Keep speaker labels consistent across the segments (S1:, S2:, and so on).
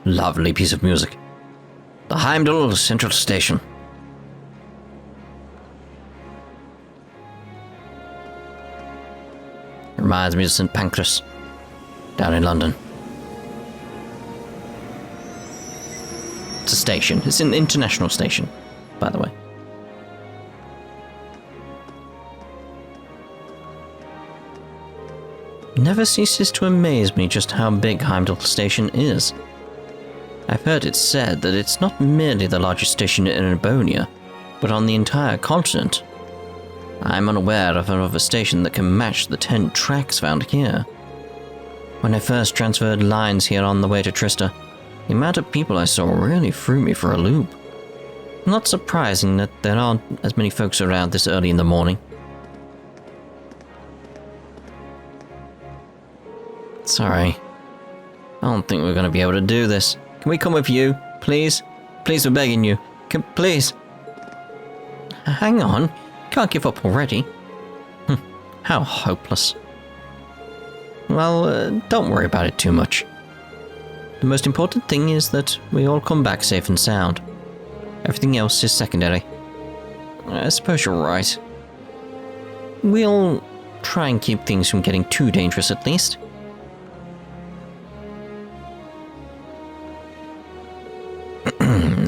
S1: lovely piece of music. The Heimdall Central Station. Reminds me of St. Pancras, down in London. It's a station. It's an international station, by the way. Never ceases to amaze me just how big Heimdall Station is. I've heard it said that it's not merely the largest station in Erebonia, but on the entire continent. I'm unaware of another station that can match the 10 tracks found here. When I first transferred lines here on the way to Trista, the amount of people I saw really threw me for a loop. Not surprising that there aren't as many folks around this early in the morning. Sorry. I don't think we're going to be able to do this. Can we come with you? Please? Please, we're begging you. Please. Hang on. Can't give up already. How hopeless. Well, don't worry about it too much. The most important thing is that we all come back safe and sound. Everything else is secondary. I suppose you're right. We'll try and keep things from getting too dangerous at least.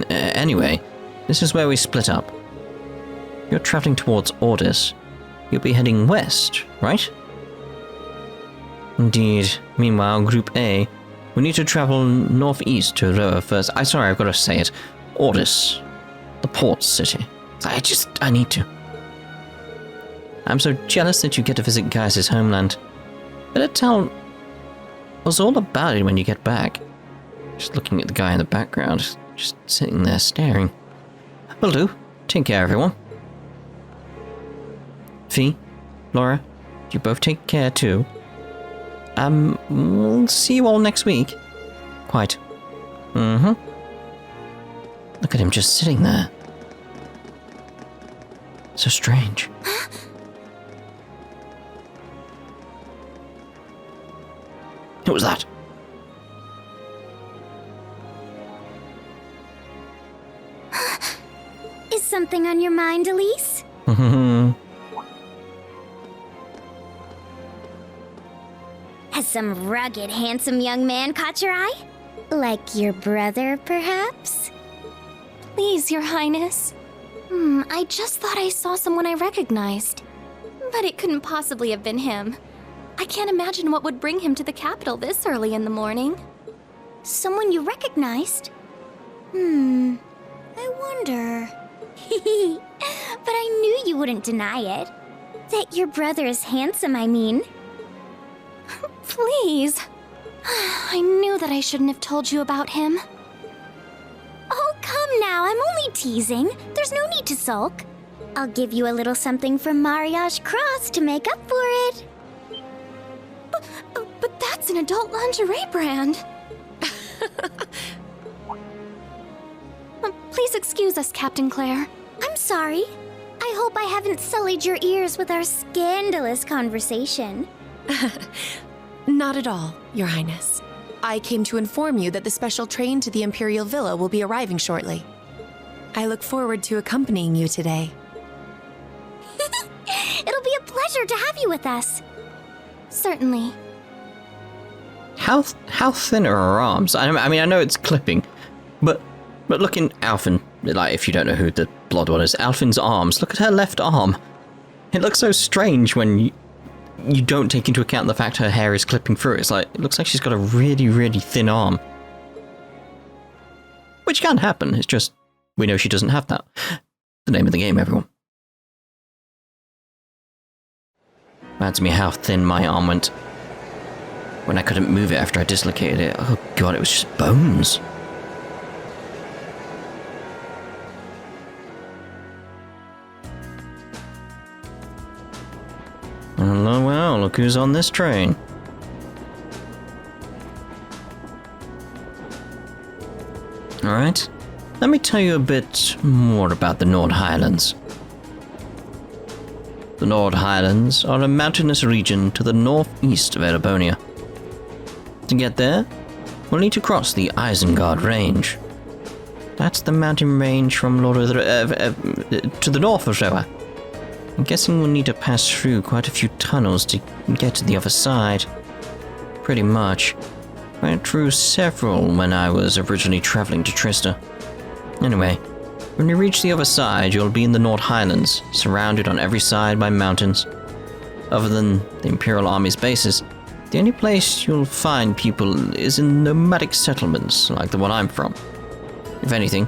S1: Anyway, this is where we split up. You're traveling towards Ordis. You'll be heading west, right? Indeed. Meanwhile, Group A, we need to travel northeast to Roer first. Sorry, I've got to say it. Ordis. The port city. I need to. I'm so jealous that you get to visit Gaius' homeland. Better tell us all about it when you get back. Just looking at the guy in the background, just sitting there staring. Will do. Take care, everyone. Fee, Laura, you both take care too. We'll see you all next week. Quite. Look at him just sitting there. So strange. What was that?
S2: Is something on your mind, Elise? Has some rugged, handsome young man caught your eye? Like your brother, perhaps?
S3: Please, Your Highness. I just thought I saw someone I recognized. But it couldn't possibly have been him. I can't imagine what would bring him to the capital this early in the morning.
S2: Someone you recognized? I wonder. But I knew you wouldn't deny it. That your brother is handsome, I mean.
S3: Please. I knew that I shouldn't have told you about him.
S2: Oh, come now, I'm only teasing. There's no need to sulk. I'll give you a little something from Mariage Cross to make up for it.
S3: But that's an adult lingerie brand. Please excuse us, Captain Claire.
S2: I'm sorry. I hope I haven't sullied your ears with our scandalous conversation.
S4: Not at all, Your Highness. I came to inform you that the special train to the Imperial Villa will be arriving shortly. I look forward to accompanying you today.
S2: It'll be a pleasure to have you with us.
S3: Certainly.
S1: How thin are her arms? I mean, I know it's clipping, but look in Alfin, like, if you don't know who the blood one is, Alfin's arms, look at her left arm. It looks so strange when you don't take into account the fact her hair is clipping through. It's like, it looks like she's got a really, really thin arm. Which can happen, it's just, we know she doesn't have that. The name of the game, everyone. Reminds me how thin my arm went when I couldn't move it after I dislocated it. Oh god, it was just bones. Oh well, look who's on this train. Alright, let me tell you a bit more about the Nord Highlands. The Nord Highlands are a mountainous region to the northeast of Erebonia. To get there, we'll need to cross the Isengard Range. That's the mountain range from to the north of Roer. I'm guessing we'll need to pass through quite a few tunnels to get to the other side. Pretty much. Went through several when I was originally traveling to Trista. Anyway, when you reach the other side, you'll be in the North Highlands, surrounded on every side by mountains. Other than the Imperial Army's bases, the only place you'll find people is in nomadic settlements like the one I'm from. If anything,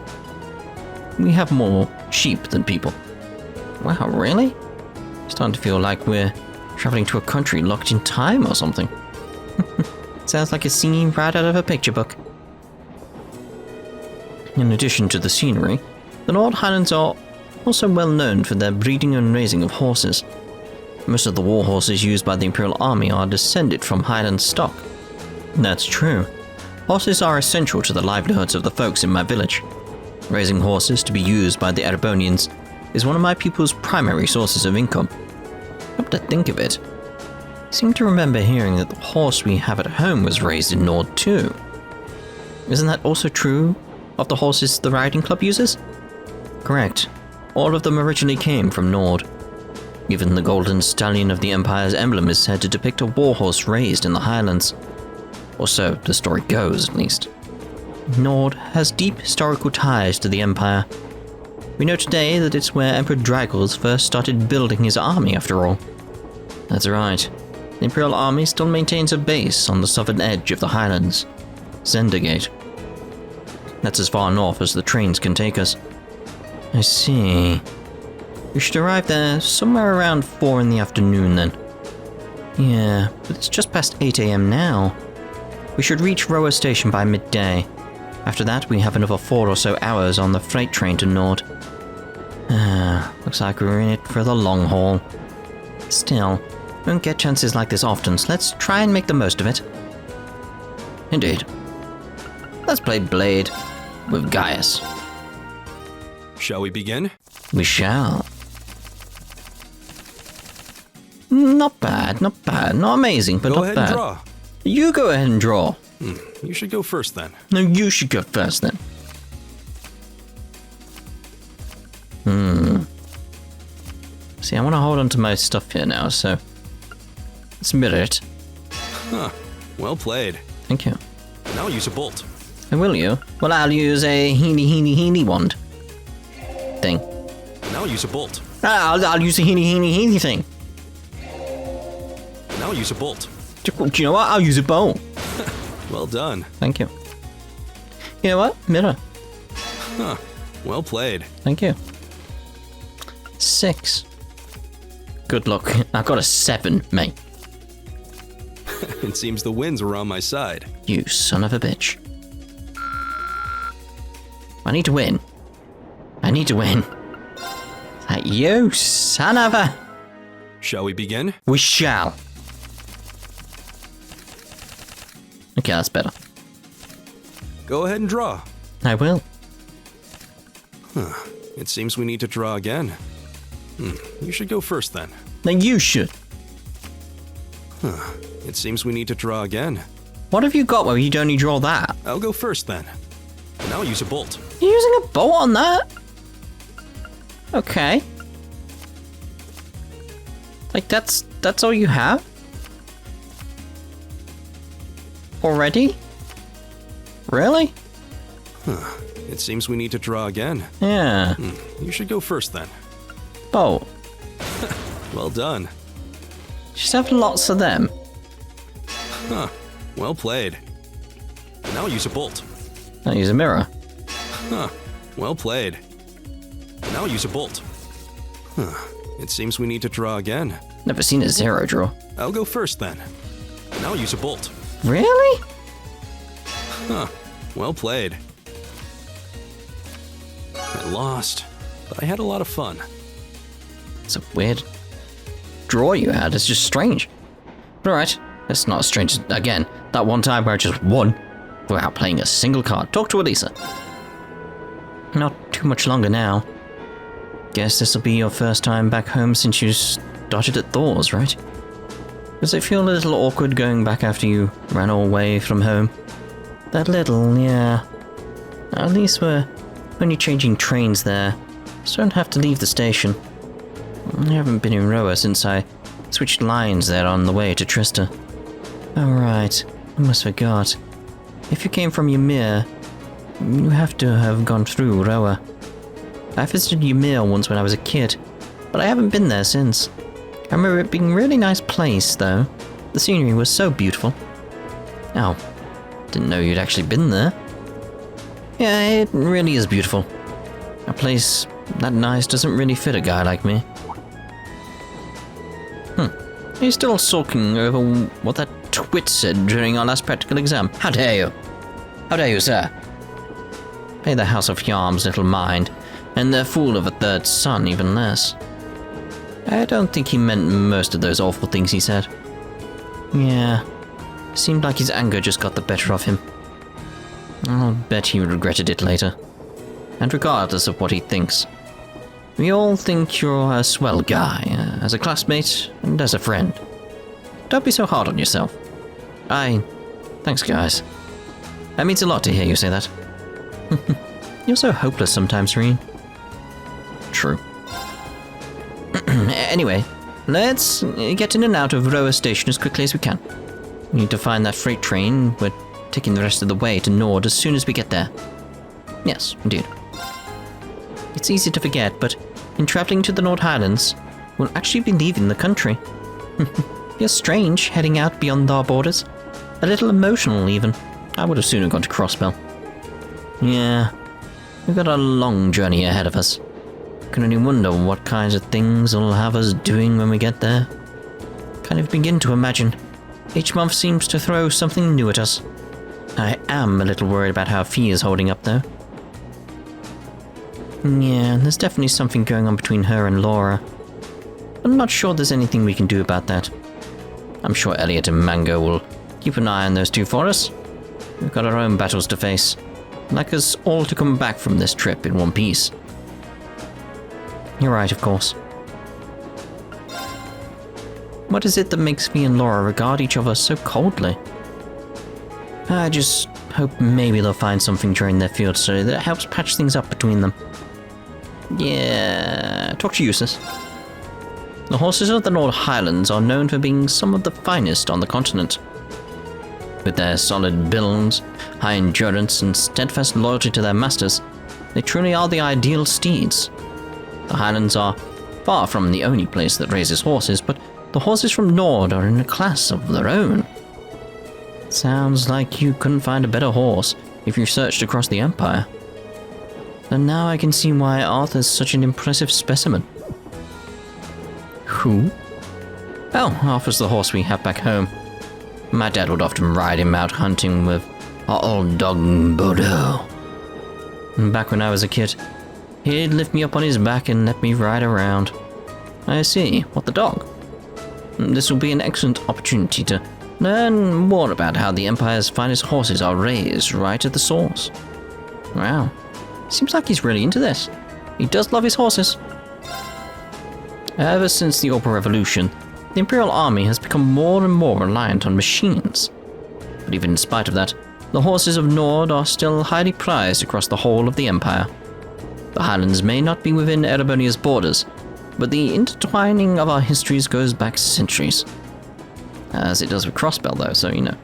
S1: we have more sheep than people. Wow, really? Starting to feel like we're traveling to a country locked in time or something. Sounds like a scene right out of a picture book. In addition to the scenery, the North Highlands are also well known for their breeding and raising of horses. Most of the war horses used by the Imperial Army are descended from Highland stock. That's true. Horses are essential to the livelihoods of the folks in my village. Raising horses to be used by the Erebonians is one of my people's primary sources of income. Come to think of it, I seem to remember hearing that the horse we have at home was raised in Nord too. Isn't that also true of the horses the riding club uses? Correct. All of them originally came from Nord. Even the golden stallion of the Empire's emblem is said to depict a warhorse raised in the Highlands. Or so the story goes, at least. Nord has deep historical ties to the Empire. We know today that it's where Emperor Dragos first started building his army, after all. That's right. The Imperial Army still maintains a base on the southern edge of the Highlands, Zendergate. That's as far north as the trains can take us. I see. We should arrive there somewhere around 4 in the afternoon then. Yeah, but it's just past 8 AM now. We should reach Roer Station by midday. After that, we have another 4 or so hours on the freight train to Nord. Looks like we're in it for the long haul. Still, we don't get chances like this often, so let's try and make the most of it. Indeed. Let's play Blade with Gaius.
S5: Shall we begin?
S1: We shall. Not bad, not bad. Not amazing, but
S5: Go
S1: not
S5: ahead
S1: bad.
S5: and draw.
S1: You go ahead and draw.
S5: You should go first then.
S1: No, you should go first then. See, I want to hold on to my stuff here now, so let's mirror it.
S5: Huh. Well played.
S1: Thank you.
S5: Now use a bolt.
S1: And will you? Well, I'll use a heeny wand thing.
S5: Now use a bolt.
S1: I'll use a heeny thing.
S5: Now use a bolt.
S1: Do you know what? I'll use a bow.
S5: Well done.
S1: Thank you. You know what? Mirror.
S5: Huh. Well played.
S1: Thank you. 6. Good luck. I got a 7, mate.
S5: It seems the winds were on my side.
S1: You son of a bitch. I need to win. I need to win. Like, you son of a...
S5: Shall we begin?
S1: We shall. Okay, that's better.
S5: Go ahead and draw.
S1: I will.
S5: It seems we need to draw again. You should go first then.
S1: Then you should.
S5: It seems we need to draw again.
S1: What have you got where you'd only draw that?
S5: I'll go first then. Now use a bolt.
S1: You're using a bolt on that? Okay. Like, that's all you have? Already? Really?
S5: It seems we need to draw again.
S1: Yeah.
S5: You should go first then.
S1: Bolt.
S5: Well done.
S1: Just have lots of them.
S5: Huh. Well played. Now use a bolt.
S1: I'll use a mirror.
S5: Huh. Well played. Now use a bolt. It seems we need to draw again.
S1: Never seen a 0 draw.
S5: I'll go first then. Now use a bolt.
S1: Really?
S5: Huh. Well played. I lost, but I had a lot of fun.
S1: It's a weird draw you had. It's just strange. But alright, it's not as strange as, again, that one time where I just won without playing a single card. Talk to Elisa. Not too much longer now. Guess this'll be your first time back home since you started at Thors, right? Does it feel a little awkward going back after you ran all the way from home? That little, yeah. At least we're only changing trains there, so don't have to leave the station. I haven't been in Roer since I switched lines there on the way to Trista. Oh right, I almost forgot. If you came from Ymir, you have to have gone through Roer. I visited Ymir once when I was a kid, but I haven't been there since. I remember it being a really nice place, though. The scenery was so beautiful. Oh, didn't know you'd actually been there. Yeah, it really is beautiful. A place that nice doesn't really fit a guy like me. Are you still sulking over what that twit said during our last practical exam? How dare you? How dare you, sir? Pay the House of Yarm's little mind, and their fool of a third son even less. I don't think he meant most of those awful things he said. Yeah, seemed like his anger just got the better of him. I'll bet he regretted it later. And regardless of what he thinks, we all think you're a swell guy, as a classmate and as a friend. Don't be so hard on yourself. Thanks, guys. That means a lot to hear you say that. You're so hopeless sometimes, Reen. True. Anyway, let's get in and out of Roer Station as quickly as we can. We need to find that freight train. We're taking the rest of the way to Nord as soon as we get there. Yes, indeed. It's easy to forget, but in traveling to the Nord Highlands, we'll actually be leaving the country. Feels strange heading out beyond our borders. A little emotional, even. I would have sooner gone to Crossbell. Yeah, we've got a long journey ahead of us. Can only wonder what kinds of things it'll have us doing when we get there. Kind of begin to imagine. Each month seems to throw something new at us. I am a little worried about how Fee is holding up, though. Yeah, there's definitely something going on between her and Laura. I'm not sure there's anything we can do about that. I'm sure Elliot and Mango will keep an eye on those two for us. We've got our own battles to face. I'd like us all to come back from this trip in one piece. You're right, of course. What is it that makes Fee and Laura regard each other so coldly? I just hope maybe they'll find something during their field study that helps patch things up between them. Yeah, talk to Eustace. The horses of the Nord Highlands are known for being some of the finest on the continent. With their solid builds, high endurance, and steadfast loyalty to their masters, they truly are the ideal steeds. The Highlands are far from the only place that raises horses, but the horses from Nord are in a class of their own. Sounds like you couldn't find a better horse if you searched across the Empire. And now I can see why Arthur's such an impressive specimen. Who? Oh, Arthur's the horse we have back home. My dad would often ride him out hunting with our old dog Bodo. And back when I was a kid, he'd lift me up on his back and let me ride around. I see. What, the dog? This will be an excellent opportunity to learn more about how the Empire's finest horses are raised right at the source. Wow. Seems like he's really into this. He does love his horses. Ever since the Orbital Revolution, the Imperial Army has become more and more reliant on machines. But even in spite of that, the horses of Nord are still highly prized across the whole of the Empire. The Highlands may not be within Erebonia's borders, but the intertwining of our histories goes back centuries. As it does with Crossbell, though, so you know.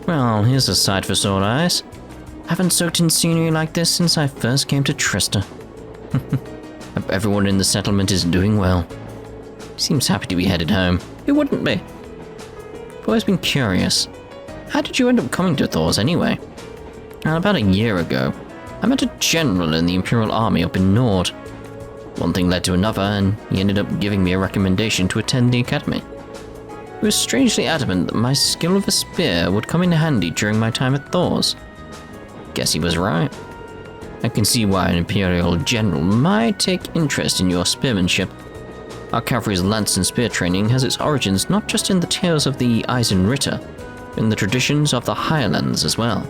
S1: Well, here's a sight for sore eyes. Haven't soaked in scenery like this since I first came to Trista. Hope everyone in the settlement is doing well. Seems happy to be headed home. Who wouldn't be? I've always been curious. How did you end up coming to Thors anyway? About a year ago, I met a general in the Imperial Army up in Nord. One thing led to another, and he ended up giving me a recommendation to attend the academy. He was strangely adamant that my skill with a spear would come in handy during my time at Thors. Guess he was right. I can see why an Imperial general might take interest in your spearmanship. Our cavalry's lance and spear training has its origins not just in the tales of the Eisenritter, but in the traditions of the Highlands as well.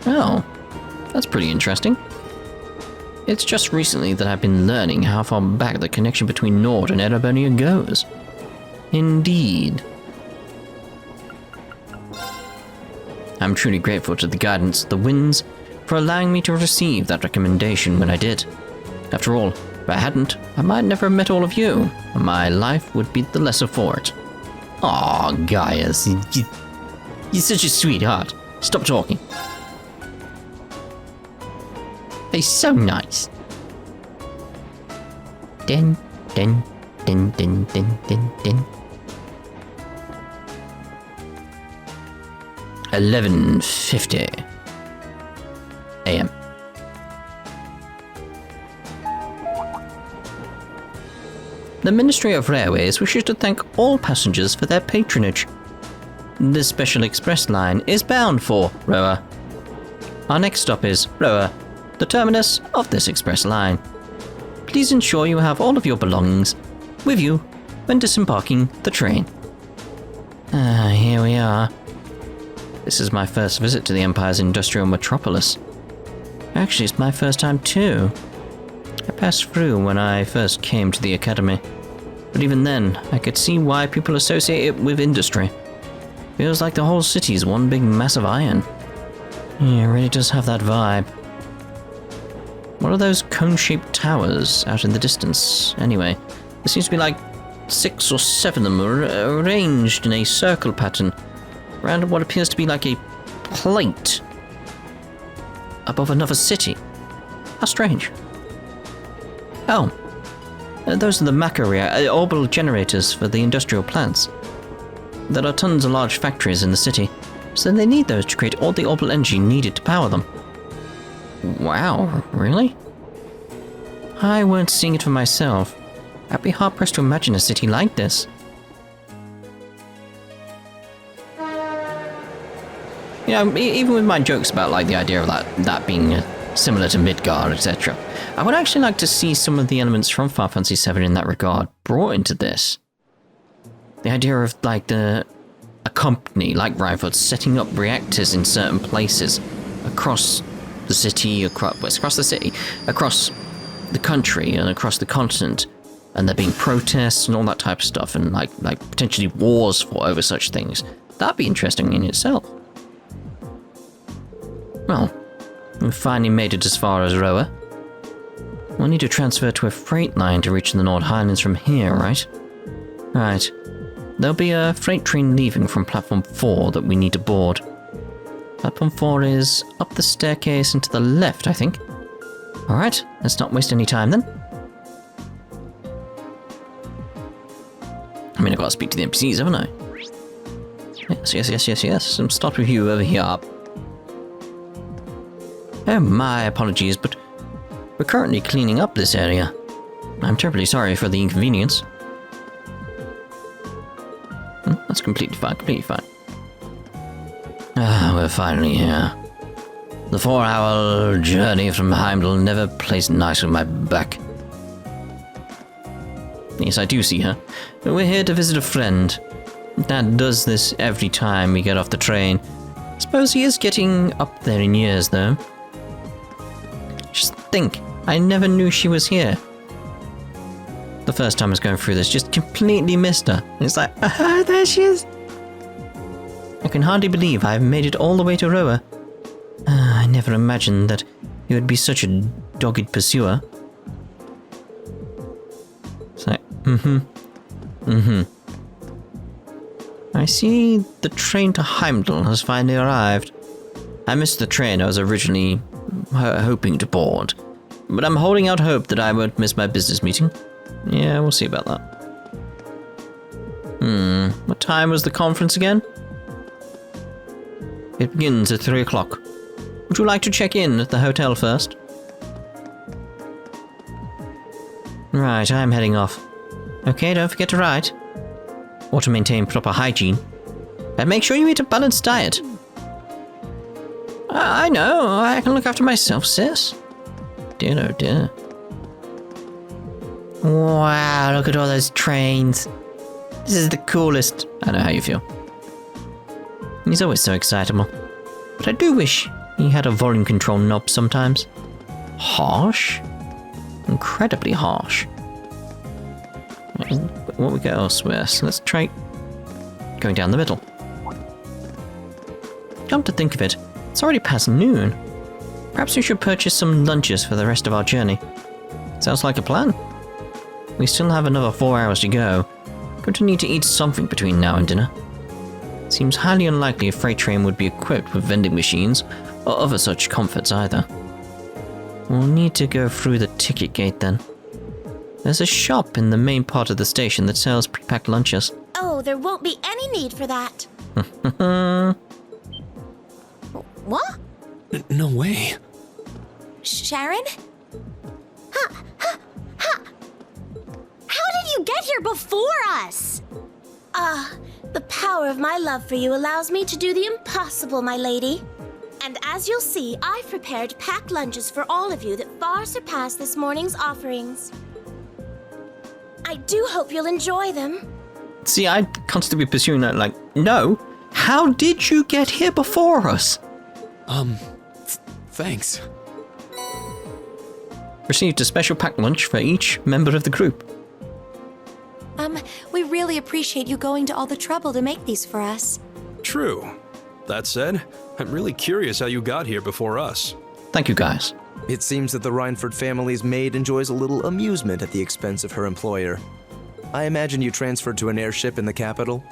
S1: Oh, that's pretty interesting. It's just recently that I've been learning how far back the connection between Nord and Erebonia goes. Indeed. I'm truly grateful to the guidance of the winds for allowing me to receive that recommendation when I did. After all, if I hadn't, I might never have met all of you, and my life would be the lesser for it. Aw, Gaius, you're such a sweetheart. Stop talking. He's so nice. Din, din, din, din, din, din, din. 11:50 a.m. The Ministry of Railways wishes to thank all passengers for their patronage. This special express line is bound for Roer. Our next stop is Roer, the terminus of this express line. Please ensure you have all of your belongings with you when disembarking the train. Here we are. This is my first visit to the Empire's industrial metropolis. Actually, it's my first time too. I passed through when I first came to the academy, but even then, I could see why people associate it with industry. Feels like the whole city's one big mass of iron. Yeah, it really does have that vibe. What are those cone-shaped towers out in the distance, anyway? There seems to be like 6 or 7 of them arranged in a circle pattern around what appears to be like a plate above another city. How strange. Oh, those are the orbital generators for the industrial plants. There are tons of large factories in the city, so they need those to create all the orbital energy needed to power them. Wow, really? I weren't seeing it for myself. I'd be hard-pressed to imagine a city like this. You know, even with my jokes about like the idea of that being similar to Midgard, etc., I would actually like to see some of the elements from Final Fantasy VII in that regard brought into this. The idea of like a company like Reinfeldt setting up reactors in certain places across the city, across the country and across the continent, and there being protests and all that type of stuff, and like potentially wars over such things. That'd be interesting in itself. Well, we finally made it as far as Roer. We'll need to transfer to a freight line to reach the Nord Highlands from here, right? Right. There'll be a freight train leaving from platform 4 that we need to board. Platform 4 is up the staircase and to the left, I think. Alright, let's not waste any time then. I mean, I've got to speak to the NPCs, haven't I? Yes. I'm start with you over here. Oh, my apologies, but we're currently cleaning up this area. I'm terribly sorry for the inconvenience. That's completely fine. We're finally here. The 4-hour journey from Heimdall never plays nice with my back. Yes, I do see her. We're here to visit a friend. Dad does this every time we get off the train. Suppose he is getting up there in years, though. Just think, I never knew she was here. The first time I was going through this, just completely missed her. It's like, there she is. I can hardly believe I've made it all the way to Roer. I never imagined that he would be such a dogged pursuer. It's like, I see the train to Heimdall has finally arrived. I missed the train I was originally hoping to board, but I'm holding out hope that I won't miss my business meeting. Yeah, we'll see about that. What time was the conference again? It begins at 3 o'clock. Would you like to check in at the hotel first? Right, I'm heading off. Okay, don't forget to write. Or to maintain proper hygiene. And make sure you eat a balanced diet. I know, I can look after myself, sis. Dear, oh dear. Wow, look at all those trains. This is the coolest. I know how you feel. He's always so excitable. But I do wish he had a volume control knob sometimes. Harsh? Incredibly harsh. What we go elsewhere, so let's try going down the middle. Come to think of it, it's already past noon. Perhaps we should purchase some lunches for the rest of our journey. Sounds like a plan. We still have another 4 hours to go. Going to need to eat something between now and dinner. Seems highly unlikely a freight train would be equipped with vending machines or other such comforts either. We'll need to go through the ticket gate then. There's a shop in the main part of the station that sells pre-packed lunches.
S3: Oh, there won't be any need for that. What?
S5: No way.
S3: Sharon? How did you get here before us? The power of my love for you allows me to do the impossible, my lady. And as you'll see, I've prepared packed lunches for all of you that far surpass this morning's offerings. I do hope you'll enjoy them.
S1: See, I constantly be pursuing that, like, no, how did you get here before us?
S6: Thanks.
S1: Received a special packed lunch for each member of the group.
S4: We really appreciate you going to all the trouble to make these for us.
S5: True. That said, I'm really curious how you got here before us.
S1: Thank you, guys.
S7: It seems that the Reinford family's maid enjoys a little amusement at the expense of her employer. I imagine you transferred to an airship in the capital?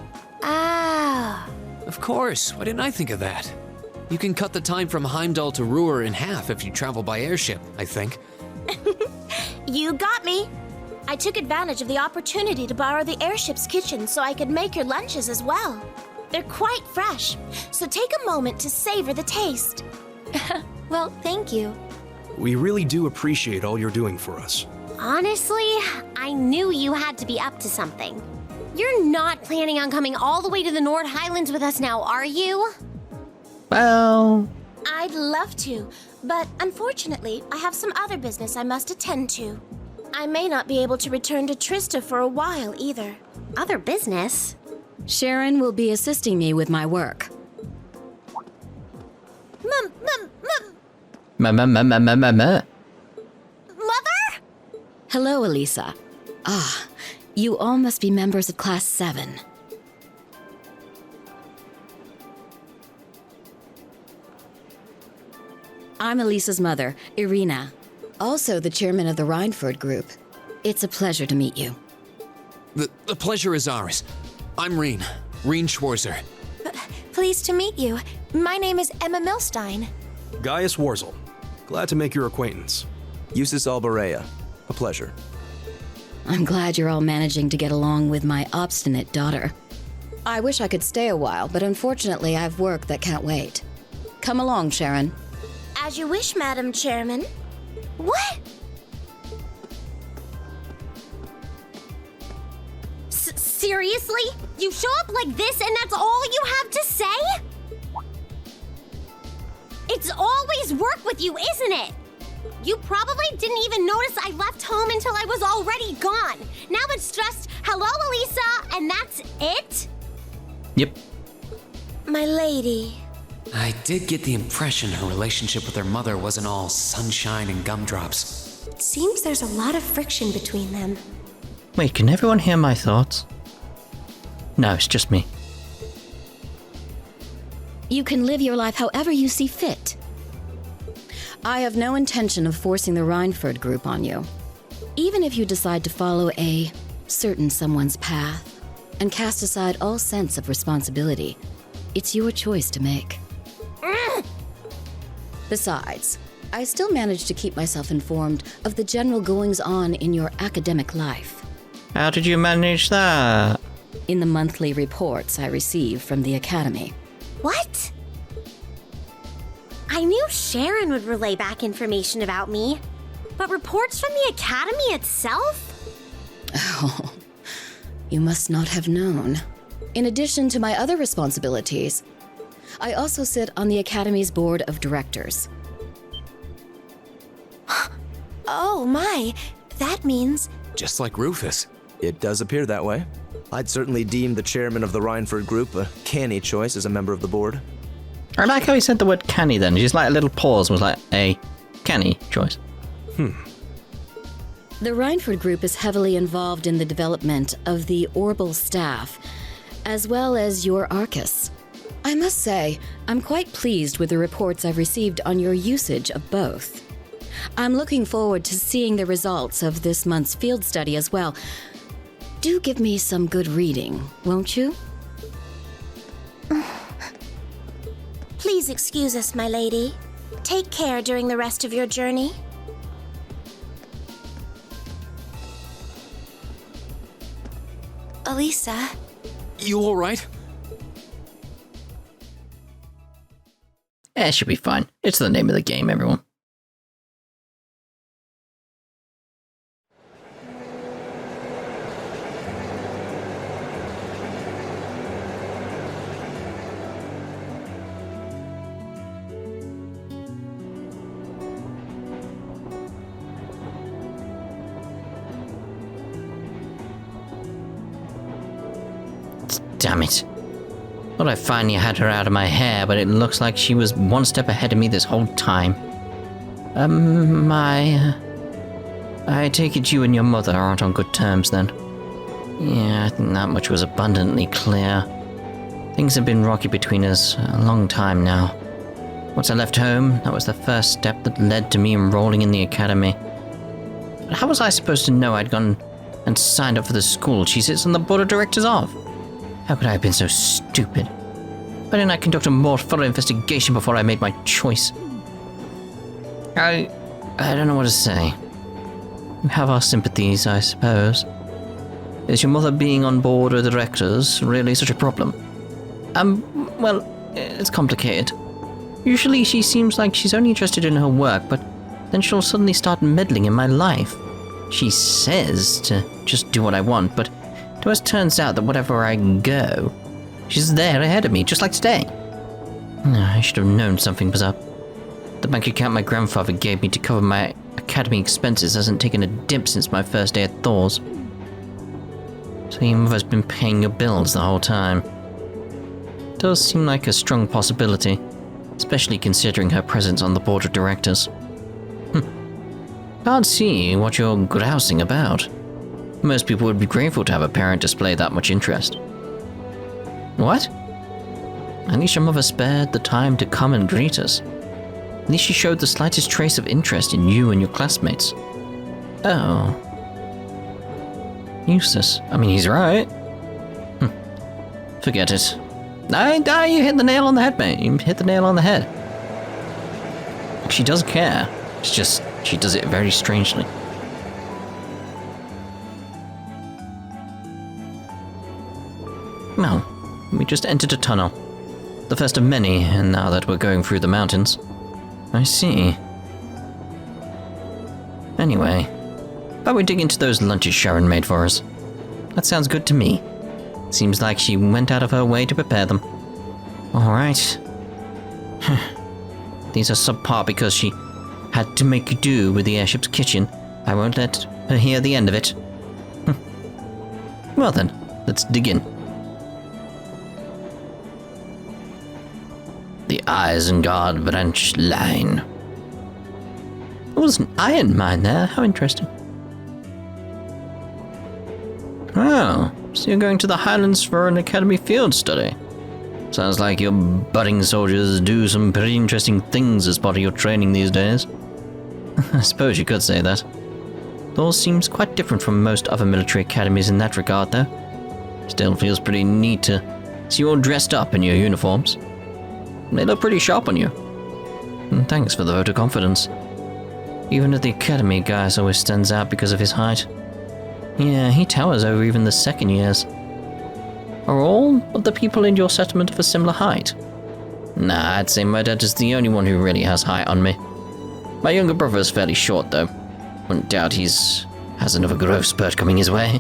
S3: Ah.
S6: Of course, why didn't I think of that? You can cut the time from Heimdall to Roer in half if you travel by airship, I think.
S3: You got me. I took advantage of the opportunity to borrow the airship's kitchen so I could make your lunches as well. They're quite fresh, so take a moment to savor the taste.
S4: Well, thank you.
S5: We really do appreciate all you're doing for us.
S3: Honestly, I knew you had to be up to something. You're not planning on coming all the way to the Nord Highlands with us now, are you?
S1: Well,
S3: I'd love to, but unfortunately, I have some other business I must attend to. I may not be able to return to Trista for a while either.
S8: Other business? Sharon will be assisting me with my work.
S3: Mother?
S8: Hello, Elisa. You all must be members of Class VII. I'm Elisa's mother, Irina, also the chairman of the Reinford group. It's a pleasure to meet you.
S6: The pleasure is ours. I'm Reen Schwarzer.
S4: Pleased to meet you. My name is Emma Milstein.
S5: Gaius Warzel. Glad to make your acquaintance.
S7: Eustace Alberea. A pleasure.
S8: I'm glad you're all managing to get along with my obstinate daughter. I wish I could stay a while, but unfortunately I've work that can't wait. Come along, Sharon.
S3: As you wish, Madam Chairman. What? Seriously? You show up like this and that's all you have to say? It's always work with you, isn't it? You probably didn't even notice I left home until I was already gone. Now it's just, hello, Elisa, and that's it?
S1: Yep.
S3: My lady.
S6: I did get the impression her relationship with her mother wasn't all sunshine and gumdrops.
S4: It seems there's a lot of friction between them.
S1: Wait, can everyone hear my thoughts? No, it's just me.
S8: You can live your life however you see fit. I have no intention of forcing the Reinford group on you. Even if you decide to follow a certain someone's path and cast aside all sense of responsibility, it's your choice to make. Besides, I still manage to keep myself informed of the general goings-on in your academic life.
S1: How did you manage that?
S8: In the monthly reports I receive from the Academy.
S3: What? I knew Sharon would relay back information about me, but reports from the Academy itself?
S8: Oh, you must not have known. In addition to my other responsibilities, I also sit on the Academy's board of directors.
S4: Oh my, that means...
S6: Just like Rufus.
S7: It does appear that way. I'd certainly deem the chairman of the Reinford group a canny choice as a member of the board.
S1: I like how he said the word canny then. Just like a little pause was like a canny choice.
S8: The Reinford group is heavily involved in the development of the Orbital staff, as well as your Arcus. I must say, I'm quite pleased with the reports I've received on your usage of both. I'm looking forward to seeing the results of this month's field study as well. Do give me some good reading, won't you?
S9: Please excuse us, my lady. Take care during the rest of your journey.
S4: Elisa,
S6: You all right?
S1: It should be fine. It's the name of the game, everyone. Damn it. Thought I finally had her out of my hair, but it looks like she was one step ahead of me this whole time. I take it you and your mother aren't on good terms then. Yeah, I think that much was abundantly clear. Things have been rocky between us a long time now. Once I left home, that was the first step that led to me enrolling in the academy. But how was I supposed to know I'd gone and signed up for the school she sits on the board of directors of? How could I have been so stupid? Why didn't I conduct a more thorough investigation before I made my choice? I don't know what to say. We have our sympathies, I suppose. Is your mother being on board of the directors really such a problem? Well, it's complicated. Usually she seems like she's only interested in her work, but then she'll suddenly start meddling in my life. She says to just do what I want, but it always turns out that wherever I go, she's there ahead of me, just like today. I should have known something was up. The bank account my grandfather gave me to cover my academy expenses hasn't taken a dip since my first day at Thors. So your mother's been paying your bills the whole time. It does seem like a strong possibility, especially considering her presence on the board of directors. Can't see what you're grousing about. Most people would be grateful to have a parent display that much interest. What? At least your mother spared the time to come and greet us. At least she showed the slightest trace of interest in you and your classmates. Oh. Useless. I mean, he's right. Forget it. You hit the nail on the head, mate. You hit the nail on the head. She does care. It's just, she does it very strangely. No, we just entered a tunnel. The first of many, and now that we're going through the mountains. I see. Anyway, how about we dig into those lunches Sharon made for us? That sounds good to me. Seems like she went out of her way to prepare them. Alright. These are subpar because she had to make do with the airship's kitchen. I won't let her hear the end of it. Well then, let's dig in. The Isengard branch line. There was an iron mine there. How interesting. Oh, so you're going to the Highlands for an academy field study. Sounds like your budding soldiers do some pretty interesting things as part of your training these days. I suppose you could say that. Thors seems quite different from most other military academies in that regard, though. Still feels pretty neat to see you all dressed up in your uniforms. They look pretty sharp on you. And thanks for the vote of confidence. Even at the academy, Gaius always stands out because of his height. Yeah, he towers over even the second years. Are all of the people in your settlement of a similar height? Nah, I'd say my dad is the only one who really has height on me. My younger brother is fairly short, though. Wouldn't doubt has another growth spurt coming his way.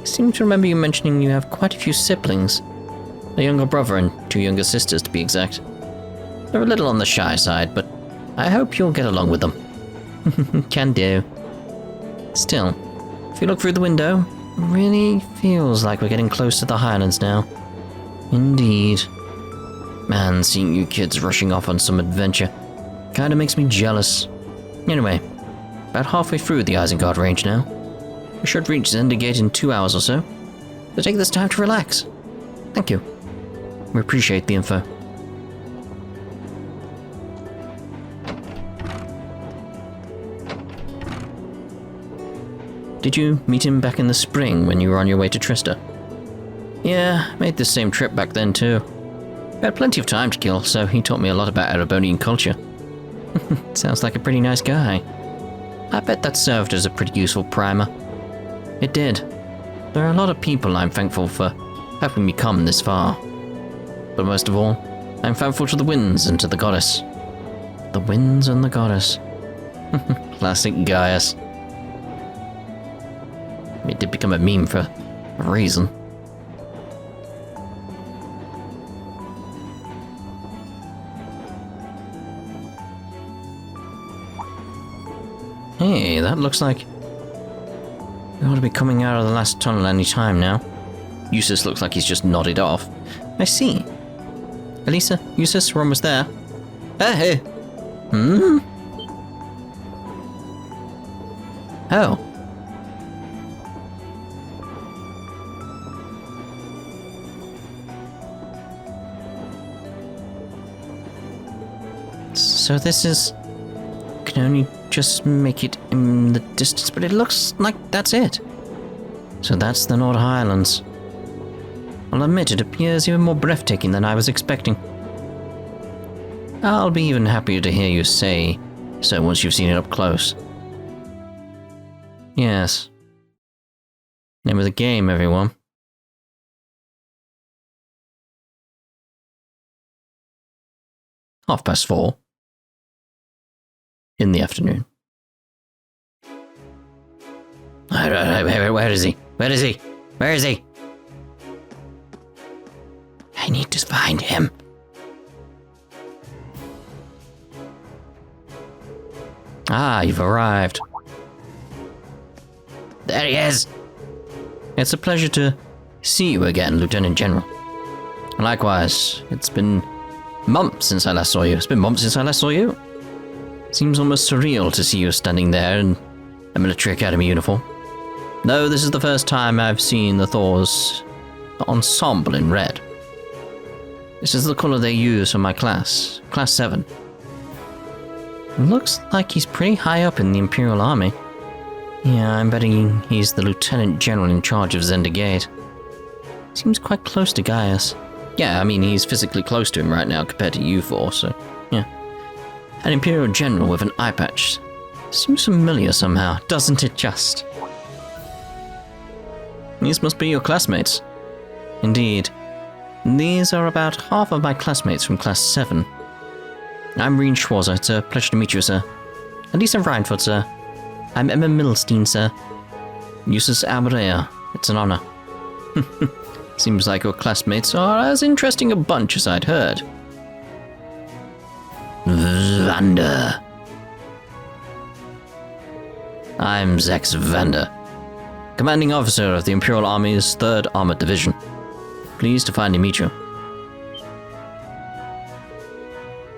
S1: I seem to remember you mentioning you have quite a few siblings. A younger brother and 2 younger sisters, to be exact. They're a little on the shy side, but I hope you'll get along with them. Can do. Still, if you look through the window, it really feels like we're getting close to the Highlands now. Indeed. Man, seeing you kids rushing off on some adventure kinda makes me jealous. Anyway, about halfway through the Isengard range now. We should reach Zendergate in 2 hours or so. So take this time to relax. Thank you. We appreciate the info. Did you meet him back in the spring when you were on your way to Trista? Yeah, made the same trip back then too. We had plenty of time to kill, so he taught me a lot about Erebonian culture. Sounds like a pretty nice guy. I bet that served as a pretty useful primer. It did. There are a lot of people I'm thankful for helping me come this far. But most of all, I'm thankful to the winds and to the goddess. The winds and the goddess. Classic Gaius. It did become a meme for a reason. Hey, that looks like we ought to be coming out of the last tunnel any time now. Eustace looks like he's just nodded off. I see. Elisa, Eustace, we're almost there. Hey! Hmm? Oh. So this is... can only just make it in the distance, but it looks like that's it. So that's the North Highlands. I'll admit it appears even more breathtaking than I was expecting. I'll be even happier to hear you say so once you've seen it up close. Yes. Name of the game, everyone. Half-past 4. In the afternoon. Where is he? Where is he? Where is he? I need to find him. Ah, you've arrived. There he is. It's a pleasure to see you again, Lieutenant General. Likewise, it's been months since I last saw you. It's been months since I last saw you. Seems almost surreal to see you standing there in a military academy uniform. Though this is the first time I've seen the Thors ensemble in red. This is the color they use for my class, Class VII. Looks like he's pretty high up in the Imperial Army. Yeah, I'm betting he's the Lieutenant General in charge of Zenda Gate. Seems quite close to Gaius. Yeah, I mean, he's physically close to him right now compared to you four, so yeah. An Imperial General with an eye patch. Seems familiar somehow, doesn't it just? These must be your classmates. Indeed. These are about half of my classmates from Class VII. I'm Reen Schwarzer. It's a pleasure to meet you, sir. Elisa Reinford, sir. I'm Emma Middlestein, sir. Eustace Alberea. It's an honor. Seems like your classmates are as interesting a bunch as I'd heard. Vander. I'm Zechs Vander, commanding officer of the Imperial Army's 3rd Armored Division. Pleased to finally meet you.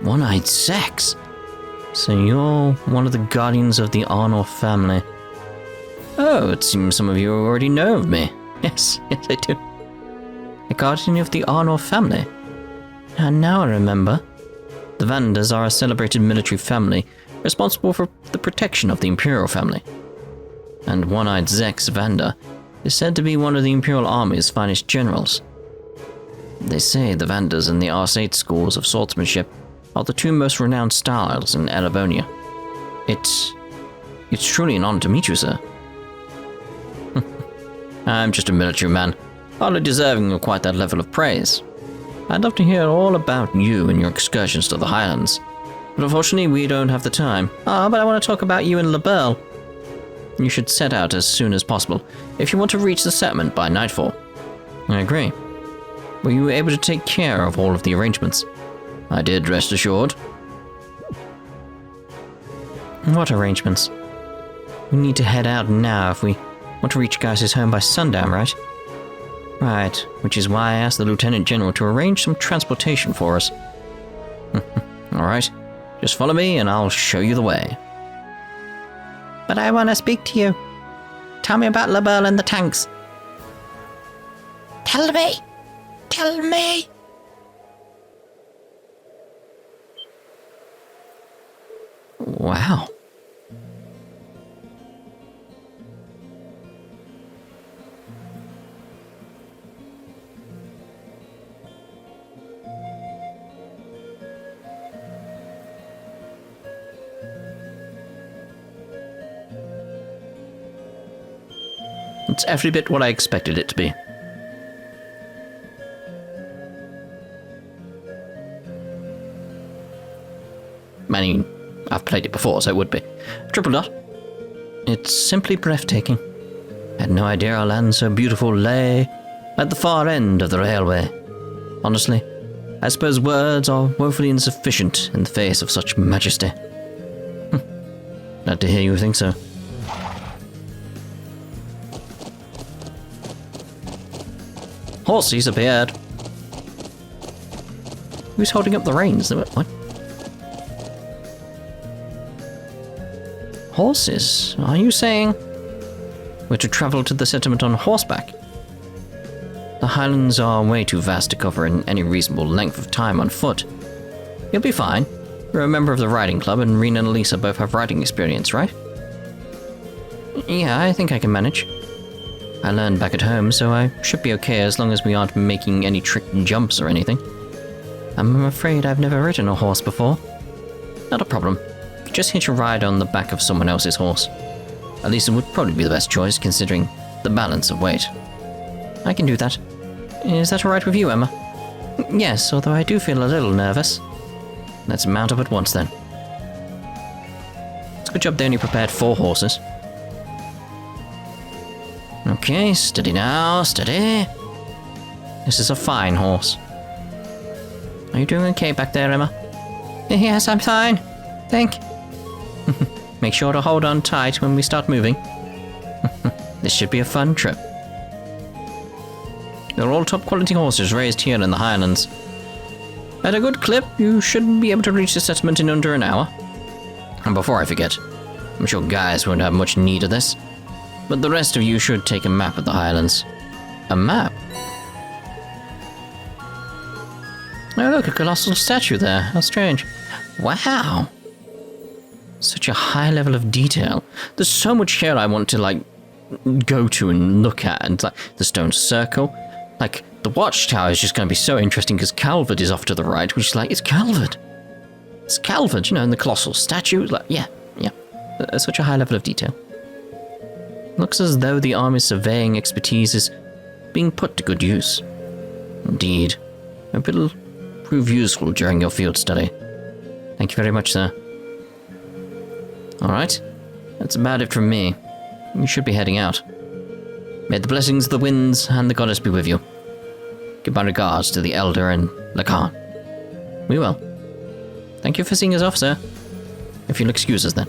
S1: One-eyed Zechs. So you're one of the guardians of the Arnor family. Oh, it seems some of you already know of me. Yes, I do. A guardian of the Arnor family. And now I remember. The Vanders are a celebrated military family responsible for the protection of the Imperial family. And one-eyed Zechs Vander is said to be one of the Imperial Army's finest generals. They say the Vanders and the Ars-8 schools of swordsmanship are the 2 most renowned styles in Erebonia. It's truly an honor to meet you, sir. I'm just a military man, hardly deserving of quite that level of praise. I'd love to hear all about you and your excursions to the Highlands, but unfortunately we don't have the time. But I want to talk about you and LaBelle. You should set out as soon as possible if you want to reach the settlement by nightfall. I agree. Were you able to take care of all of the arrangements? I did, rest assured. What arrangements? We need to head out now if we want to reach Gaius' home by sundown, right? Right, which is why I asked the Lieutenant General to arrange some transportation for us. Alright, just follow me and I'll show you the way. But I want to speak to you. Tell me about LaBelle and the tanks.
S9: Tell me! Tell me!
S1: Wow. It's every bit what I expected it to be. I mean, I've played it before, so it would be. Triple dot. It's simply breathtaking. I had no idea our land so beautiful lay at the far end of the railway. Honestly, I suppose words are woefully insufficient in the face of such majesty. Glad to hear you think so. Horses appeared. Who's holding up the reins? What? Horses? Are you saying we're to travel to the settlement on horseback? The Highlands are way too vast to cover in any reasonable length of time on foot. You'll be fine. You're a member of the riding club, and Rena and Elisa both have riding experience, right? Yeah, I think I can manage. I learned back at home, so I should be okay as long as we aren't making any trick jumps or anything. I'm afraid I've never ridden a horse before. Not a problem. Just hitch a ride on the back of someone else's horse. Elisa would probably be the best choice, considering the balance of weight. I can do that. Is that alright with you, Emma? Yes, although I do feel a little nervous. Let's mount up at once, then. It's a good job they only prepared 4 horses. Okay, steady now, steady. This is a fine horse. Are you doing okay back there, Emma? Yes, I'm fine. Thank you. Make sure to hold on tight when we start moving. This should be a fun trip. They're all top quality horses raised here in the Highlands. At a good clip, you should be able to reach the settlement in under an hour. And before I forget, I'm sure guys won't have much need of this, but the rest of you should take a map of the Highlands. A map? Oh look, a colossal statue there. How strange. Wow. Such a high level of detail. There's so much here I want to, go to and look at. And, the stone circle. The watchtower is just going to be so interesting because Calvert is off to the right, which is it's Calvert. It's Calvert, and the colossal statue. Yeah. Such a high level of detail. Looks as though the army's surveying expertise is being put to good use. Indeed. Hope it'll prove useful during your field study. Thank you very much, sir. Alright, that's about it from me. You should be heading out. May the blessings of the winds and the goddess be with you. Give my regards to the elder and Lacan. We will. Thank you for seeing us off, sir. If you'll excuse us then.